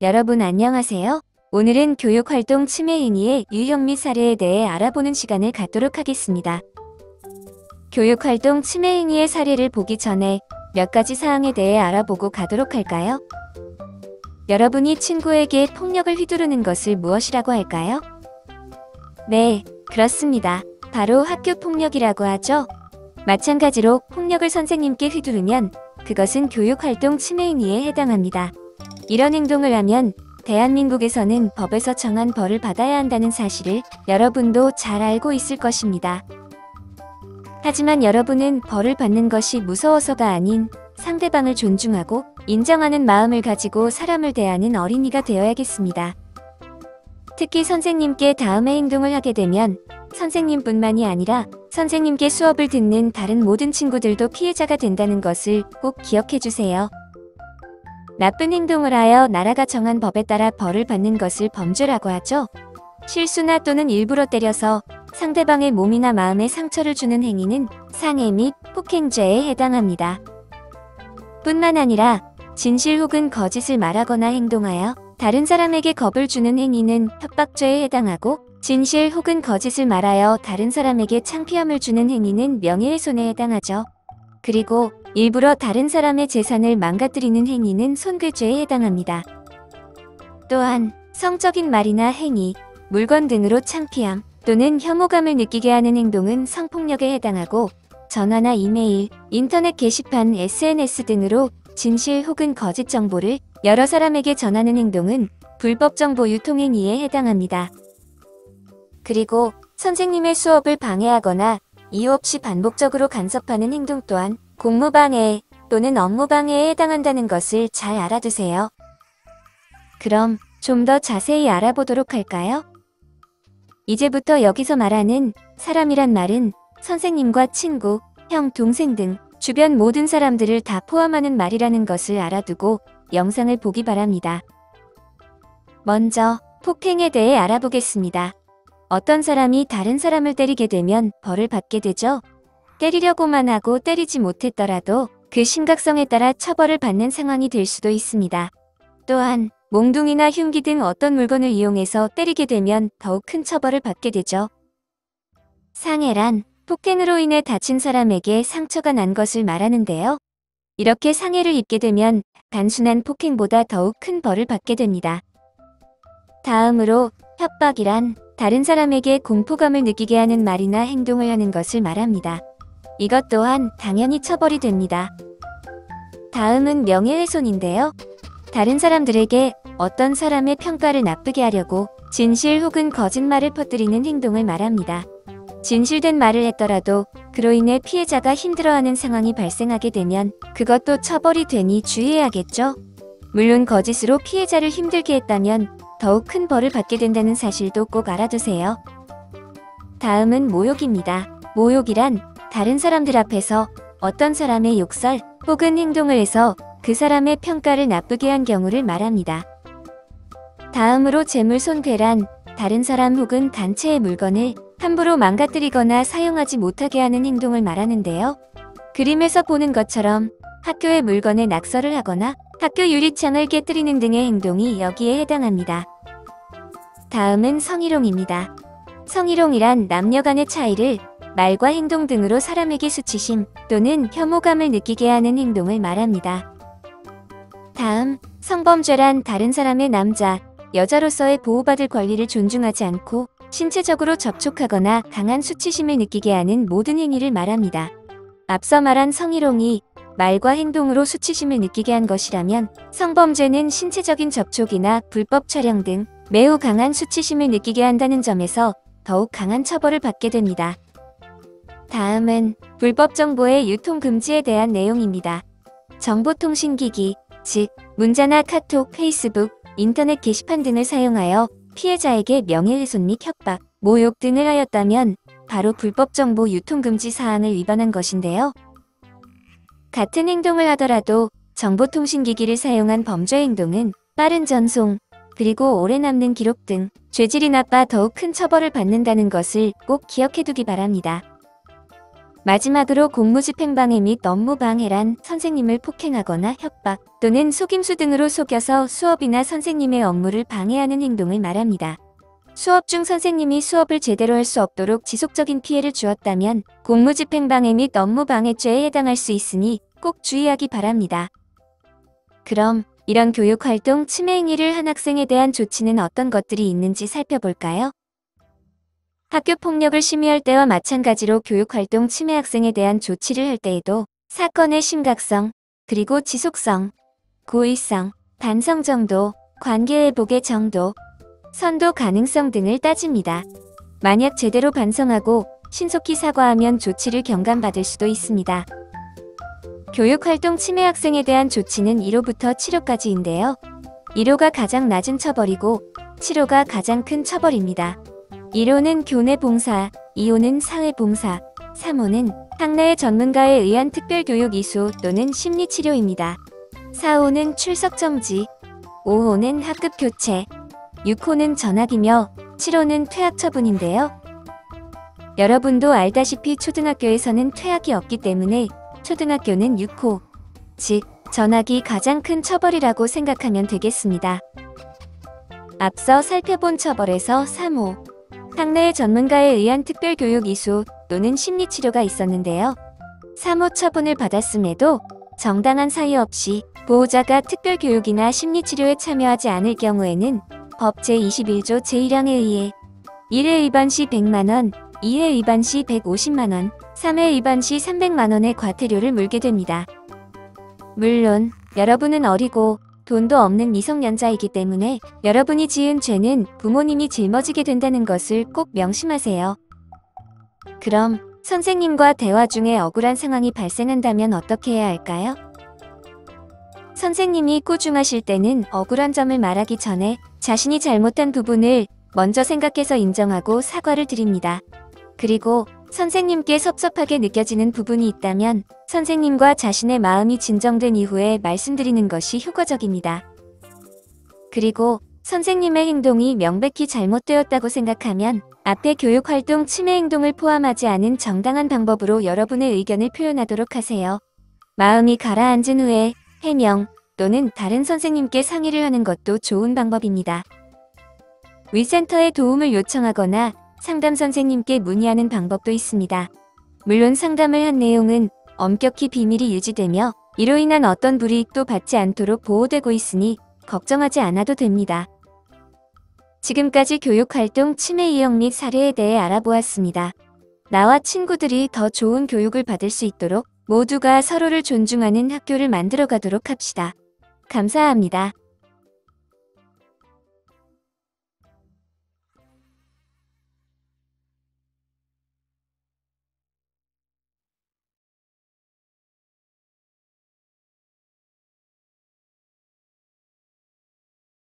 여러분 안녕하세요. 오늘은 교육활동 침해 행위의 유형 및 사례에 대해 알아보는 시간을 갖도록 하겠습니다. 교육활동 침해 행위의 사례를 보기 전에 몇 가지 사항에 대해 알아보고 가도록 할까요? 여러분이 친구에게 폭력을 휘두르는 것을 무엇이라고 할까요? 네, 그렇습니다. 바로 학교 폭력이라고 하죠. 마찬가지로 폭력을 선생님께 휘두르면 그것은 교육활동 침해 행위에 해당합니다. 이런 행동을 하면 대한민국에서는 법에서 정한 벌을 받아야 한다는 사실을 여러분도 잘 알고 있을 것입니다. 하지만 여러분은 벌을 받는 것이 무서워서가 아닌 상대방을 존중하고 인정하는 마음을 가지고 사람을 대하는 어린이가 되어야겠습니다. 특히 선생님께 다음의 행동을 하게 되면 선생님뿐만이 아니라 선생님께 수업을 듣는 다른 모든 친구들도 피해자가 된다는 것을 꼭 기억해 주세요. 나쁜 행동을 하여 나라가 정한 법에 따라 벌을 받는 것을 범죄라고 하죠. 실수나 또는 일부러 때려서 상대방의 몸이나 마음에 상처를 주는 행위는 상해 및 폭행죄에 해당합니다. 뿐만 아니라 진실 혹은 거짓을 말하거나 행동하여 다른 사람에게 겁을 주는 행위는 협박죄에 해당하고 진실 혹은 거짓을 말하여 다른 사람에게 창피함을 주는 행위는 명예훼손에 해당하죠. 그리고 일부러 다른 사람의 재산을 망가뜨리는 행위는 손괴죄에 해당합니다. 또한 성적인 말이나 행위, 물건 등으로 창피함 또는 혐오감을 느끼게 하는 행동은 성폭력에 해당하고 전화나 이메일, 인터넷 게시판, SNS 등으로 진실 혹은 거짓 정보를 여러 사람에게 전하는 행동은 불법 정보 유통 행위에 해당합니다. 그리고 선생님의 수업을 방해하거나 이유 없이 반복적으로 간섭하는 행동 또한 공무방해 또는 업무방해에 해당한다는 것을 잘 알아두세요. 그럼 좀 더 자세히 알아보도록 할까요? 이제부터 여기서 말하는 사람이란 말은 선생님과 친구, 형, 동생 등 주변 모든 사람들을 다 포함하는 말이라는 것을 알아두고 영상을 보기 바랍니다. 먼저 폭행에 대해 알아보겠습니다. 어떤 사람이 다른 사람을 때리게 되면 벌을 받게 되죠. 때리려고만 하고 때리지 못했더라도 그 심각성에 따라 처벌을 받는 상황이 될 수도 있습니다. 또한 몽둥이나 흉기 등 어떤 물건을 이용해서 때리게 되면 더욱 큰 처벌을 받게 되죠. 상해란 폭행으로 인해 다친 사람에게 상처가 난 것을 말하는데요. 이렇게 상해를 입게 되면 단순한 폭행보다 더욱 큰 벌을 받게 됩니다. 다음으로 협박이란 다른 사람에게 공포감을 느끼게 하는 말이나 행동을 하는 것을 말합니다. 이것 또한 당연히 처벌이 됩니다. 다음은 명예훼손인데요. 다른 사람들에게 어떤 사람의 평가를 나쁘게 하려고 진실 혹은 거짓말을 퍼뜨리는 행동을 말합니다. 진실된 말을 했더라도 그로 인해 피해자가 힘들어하는 상황이 발생하게 되면 그것도 처벌이 되니 주의해야겠죠. 물론 거짓으로 피해자를 힘들게 했다면 더욱 큰 벌을 받게 된다는 사실도 꼭 알아두세요. 다음은 모욕입니다. 모욕이란 다른 사람들 앞에서 어떤 사람의 욕설 혹은 행동을 해서 그 사람의 평가를 나쁘게 한 경우를 말합니다. 다음으로 재물손괴란 다른 사람 혹은 단체의 물건을 함부로 망가뜨리거나 사용하지 못하게 하는 행동을 말하는데요. 그림에서 보는 것처럼 학교의 물건에 낙서를 하거나 학교 유리창을 깨뜨리는 등의 행동이 여기에 해당합니다. 다음은 성희롱입니다. 성희롱이란 남녀 간의 차이를 말과 행동 등으로 사람에게 수치심 또는 혐오감을 느끼게 하는 행동을 말합니다. 다음, 성범죄란 다른 사람의 남자, 여자로서의 보호받을 권리를 존중하지 않고 신체적으로 접촉하거나 강한 수치심을 느끼게 하는 모든 행위를 말합니다. 앞서 말한 성희롱이 말과 행동으로 수치심을 느끼게 한 것이라면 성범죄는 신체적인 접촉이나 불법 촬영 등 매우 강한 수치심을 느끼게 한다는 점에서 더욱 강한 처벌을 받게 됩니다. 다음은 불법 정보의 유통 금지에 대한 내용입니다. 정보통신기기, 즉 문자나 카톡, 페이스북, 인터넷 게시판 등을 사용하여 피해자에게 명예훼손 및 협박, 모욕 등을 하였다면 바로 불법 정보 유통 금지 사항을 위반한 것인데요. 같은 행동을 하더라도 정보통신기기를 사용한 범죄 행동은 빠른 전송, 그리고 오래 남는 기록 등 죄질이 나빠 더욱 큰 처벌을 받는다는 것을 꼭 기억해두기 바랍니다. 마지막으로 공무집행방해 및 업무방해란 선생님을 폭행하거나 협박 또는 속임수 등으로 속여서 수업이나 선생님의 업무를 방해하는 행동을 말합니다. 수업 중 선생님이 수업을 제대로 할 수 없도록 지속적인 피해를 주었다면 공무집행방해 및 업무방해죄에 해당할 수 있으니 꼭 주의하기 바랍니다. 그럼 이런 교육활동 침해 행위를 한 학생에 대한 조치는 어떤 것들이 있는지 살펴볼까요? 학교 폭력을 심의할 때와 마찬가지로 교육활동 침해 학생에 대한 조치를 할 때에도 사건의 심각성, 그리고 지속성, 고의성, 반성 정도, 관계 회복의 정도, 선도 가능성 등을 따집니다. 만약 제대로 반성하고 신속히 사과하면 조치를 경감받을 수도 있습니다. 교육활동 침해 학생에 대한 조치는 1호부터 7호까지인데요. 1호가 가장 낮은 처벌이고 7호가 가장 큰 처벌입니다. 1호는 교내 봉사, 2호는 사회 봉사, 3호는 학내의 전문가에 의한 특별교육 이수 또는 심리치료입니다. 4호는 출석 정지, 5호는 학급 교체, 6호는 전학이며 7호는 퇴학 처분인데요. 여러분도 알다시피 초등학교에서는 퇴학이 없기 때문에 초등학교는 6호, 즉 전학이 가장 큰 처벌이라고 생각하면 되겠습니다. 앞서 살펴본 처벌에서 3호, 학내의 전문가에 의한 특별교육 이수 또는 심리치료가 있었는데요. 3호 처분을 받았음에도 정당한 사유 없이 보호자가 특별교육이나 심리치료에 참여하지 않을 경우에는 법 제21조 제1항에 의해 1회 위반 시 100만원, 2회 위반 시 150만원, 3회 위반 시 300만원의 과태료를 물게 됩니다. 물론 여러분은 어리고 돈도 없는 미성년자이기 때문에 여러분이 지은 죄는 부모님이 짊어지게 된다는 것을 꼭 명심하세요. 그럼 선생님과 대화 중에 억울한 상황이 발생한다면 어떻게 해야 할까요? 선생님이 꾸중하실 때는 억울한 점을 말하기 전에 자신이 잘못한 부분을 먼저 생각해서 인정하고 사과를 드립니다. 그리고 선생님께 섭섭하게 느껴지는 부분이 있다면 선생님과 자신의 마음이 진정된 이후에 말씀드리는 것이 효과적입니다. 그리고 선생님의 행동이 명백히 잘못되었다고 생각하면 앞에 교육활동 침해 행동을 포함하지 않은 정당한 방법으로 여러분의 의견을 표현하도록 하세요. 마음이 가라앉은 후에 해명 또는 다른 선생님께 상의를 하는 것도 좋은 방법입니다. 위센터에 도움을 요청하거나 상담 선생님께 문의하는 방법도 있습니다. 물론 상담을 한 내용은 엄격히 비밀이 유지되며 이로 인한 어떤 불이익도 받지 않도록 보호되고 있으니 걱정하지 않아도 됩니다. 지금까지 교육활동 침해 유형 및 사례에 대해 알아보았습니다. 나와 친구들이 더 좋은 교육을 받을 수 있도록 모두가 서로를 존중하는 학교를 만들어가도록 합시다. 감사합니다.